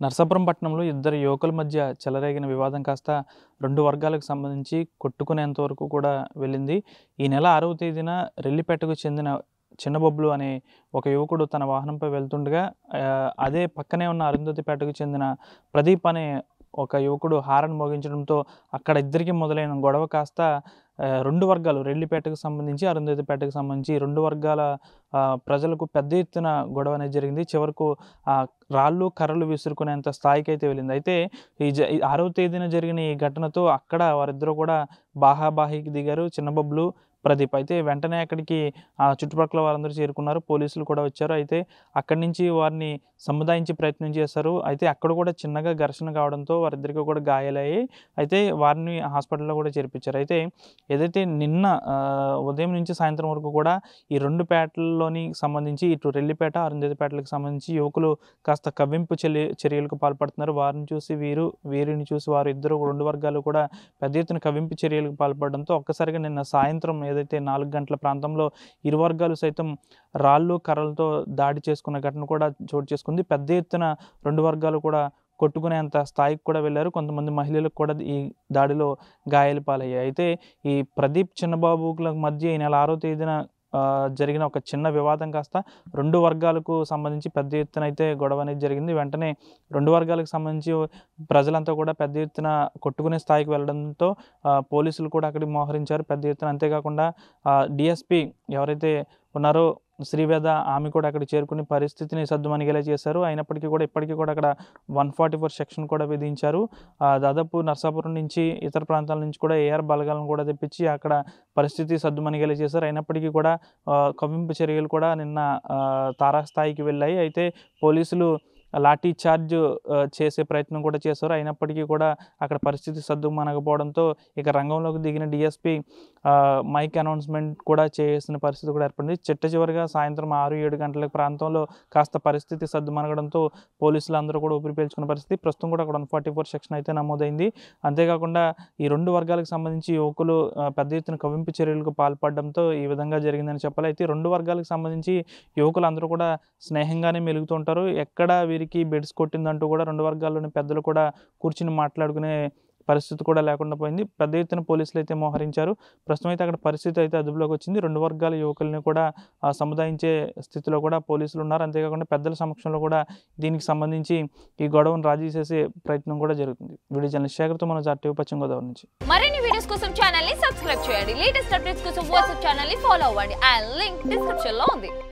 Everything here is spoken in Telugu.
నరసాపురం పట్టణంలో ఇద్దరు యువకుల మధ్య చెలరేగిన వివాదం కాస్త 2 వర్గాలకు సంబంధించి కొట్టుకునేంత వరకు కూడా వెళ్ళింది. ఈ నెల 6వ తేదీన రెల్లిపేటకు చెందిన చిన్నబొబ్బులు అనే ఒక యువకుడు తన వాహనంపై వెళ్తుండగా అదే పక్కనే ఉన్న అరుంధతిపేటకు చెందిన ప్రదీప్ అనే ఒక యువకుడు హారన్ మోగించడంతో అక్కడ ఇద్దరికి మొదలైన గొడవ కాస్త 2 వర్గాలు రెల్లిపేటకు సంబంధించి, అరుంధతిపేటకు సంబంధించి 2 వర్గాల ప్రజలకు పెద్ద ఎత్తున గొడవ అనేది జరిగింది. చివరకు రాళ్ళు, కర్రలు విసురుకునేంత స్థాయికైతే వెళ్ళింది. అయితే ఈ 6వ తేదీన జరిగిన ఈ ఘటనతో అక్కడ వారిద్దరూ కూడా బాహాబాహీకి దిగారు చిన్నబొబ్బులు, ప్రదీప్. అయితే వెంటనే అక్కడికి చుట్టుపక్కల వారందరూ చేరుకున్నారు. పోలీసులు కూడా వచ్చారు. అయితే అక్కడి నుంచి వారిని సముదాయించే ప్రయత్నం చేశారు. అయితే అక్కడ కూడా చిన్నగా ఘర్షణ కావడంతో వారిద్దరికీ కూడా గాయాలయ్యాయి. అయితే వారిని హాస్పిటల్‌లో కూడా చేర్పించారు. అయితే ఏదైతే నిన్న ఉదయం నుంచి సాయంత్రం వరకు కూడా ఈ 2 పేటల్లోని సంబంధించి ఇటు రెల్లిపేట, అరుంధతిపేటలకు సంబంధించి యువకులు కాస్త కవ్వింపు చర్యలకు పాల్పడుతున్నారు. వారిని చూసి వీరు, వీరిని చూసి వారు, ఇద్దరు 2 వర్గాలు కూడా పెద్ద ఎత్తున కవ్వింపు చర్యలకు పాల్పడడంతో ఒక్కసారిగా నిన్న సాయంత్రం ఏదైతే 4 గంటల ప్రాంతంలో ఇరు వర్గాలు సైతం రాళ్ళు, కర్రలతో దాడి చేసుకున్న ఘటన కూడా చోటు చేసుకుంది. పెద్ద ఎత్తున 2 వర్గాలు కూడా కొట్టుకునేంత స్థాయికి కూడా వెళ్లారు. కొంతమంది మహిళలకు కూడా ఈ దాడిలో గాయాల పాలయ్యాయి. అయితే ఈ ప్రదీప్, చిన్నబాబుల మధ్య ఈ నెల 6వ తేదీన జరిగిన ఒక చిన్న వివాదం కాస్త 2 వర్గాలకు సంబంధించి పెద్ద ఎత్తున అయితే గొడవ అనేది జరిగింది. వెంటనే 2 వర్గాలకు సంబంధించి ప్రజలంతా కూడా పెద్ద ఎత్తున కొట్టుకునే స్థాయికి వెళ్ళడంతో పోలీసులు కూడా అక్కడికి మోహరించారు పెద్ద ఎత్తున. అంతేకాకుండా డీఎస్పీ ఎవరైతే ఉన్నారో శ్రీవేద, ఆమె కూడా అక్కడికి చేరుకుని పరిస్థితిని సద్దుమణిగేలా చేశారు. అయినప్పటికీ కూడా ఇప్పటికీ కూడా అక్కడ 144 సెక్షన్ కూడా విధించారు. దాదాపు నరసాపురం నుంచి ఇతర ప్రాంతాల నుంచి కూడా ఏఆర్ బలగాలను కూడా తెప్పించి అక్కడ పరిస్థితి సద్దుమణిగేలా చేశారు. అయినప్పటికీ కూడా కవ్వింపు చర్యలు కూడా నిన్న తారాస్థాయికి వెళ్ళాయి. అయితే పోలీసులు లాఠీ చార్జ్ చేసే ప్రయత్నం కూడా చేశారు. అయినప్పటికీ కూడా అక్కడ పరిస్థితి సద్దుమణగపోవడంతో ఇక రంగంలోకి దిగిన డీఎస్పీ మైక్ అనౌన్స్మెంట్ కూడా చేసిన పరిస్థితి కూడా ఏర్పడింది. చిట్టచివరిగా సాయంత్రం 6-7 గంటల ప్రాంతంలో కాస్త పరిస్థితి సద్దుమణగడంతో పోలీసులు అందరూ కూడా ఊపిరి పీల్చుకున్న పరిస్థితి. ప్రస్తుతం కూడా అక్కడ 144 సెక్షన్ అయితే నమోదైంది. అంతేకాకుండా ఈ 2 వర్గాలకు సంబంధించి యువకులు పెద్ద ఎత్తున కవ్వింపు చర్యలకు పాల్పడడంతో ఈ విధంగా జరిగిందని చెప్పాలి. అయితే 2 వర్గాలకు సంబంధించి యువకులు అందరూ కూడా స్నేహంగానే మెలుగుతుంటారు. ఎక్కడ వీరికి బెడిసి కొట్టిందంటూ కూడా 2 వర్గాల్లోని పెద్దలు కూడా కూర్చుని మాట్లాడుకునే పరిస్థితి కూడా లేకుండా పోయింది. పెద్ద ఎత్తున పోలీసులు అయితే మోహరించారు. ప్రస్తుతం అయితే అక్కడ పరిస్థితి అయితే అదుపులోకి వచ్చింది. 2 వర్గాల యువకుల్ని కూడా సముదాయించే స్థితిలో కూడా పోలీసులు ఉన్నారు. అంతేకాకుండా పెద్దల సమక్షంలో కూడా దీనికి సంబంధించి ఈ గొడవను రాజీ చేసే ప్రయత్నం కూడా జరుగుతుంది. వీడియో జర్నలిస్ట్ శేఖర్తో మన RTV పశ్చిమ గోదావరి నుంచి. మరిన్ని వీడియోస్ కోసం ఛానల్ ని సబ్స్క్రైబ్ చేయండి. లేటెస్ట్ అప్డేట్స్ కోసం వాట్సాప్ ఛానల్ ని ఫాలో అవ్వండి. ఆ లింక్ డిస్క్రిప్షన్ లో ఉంది.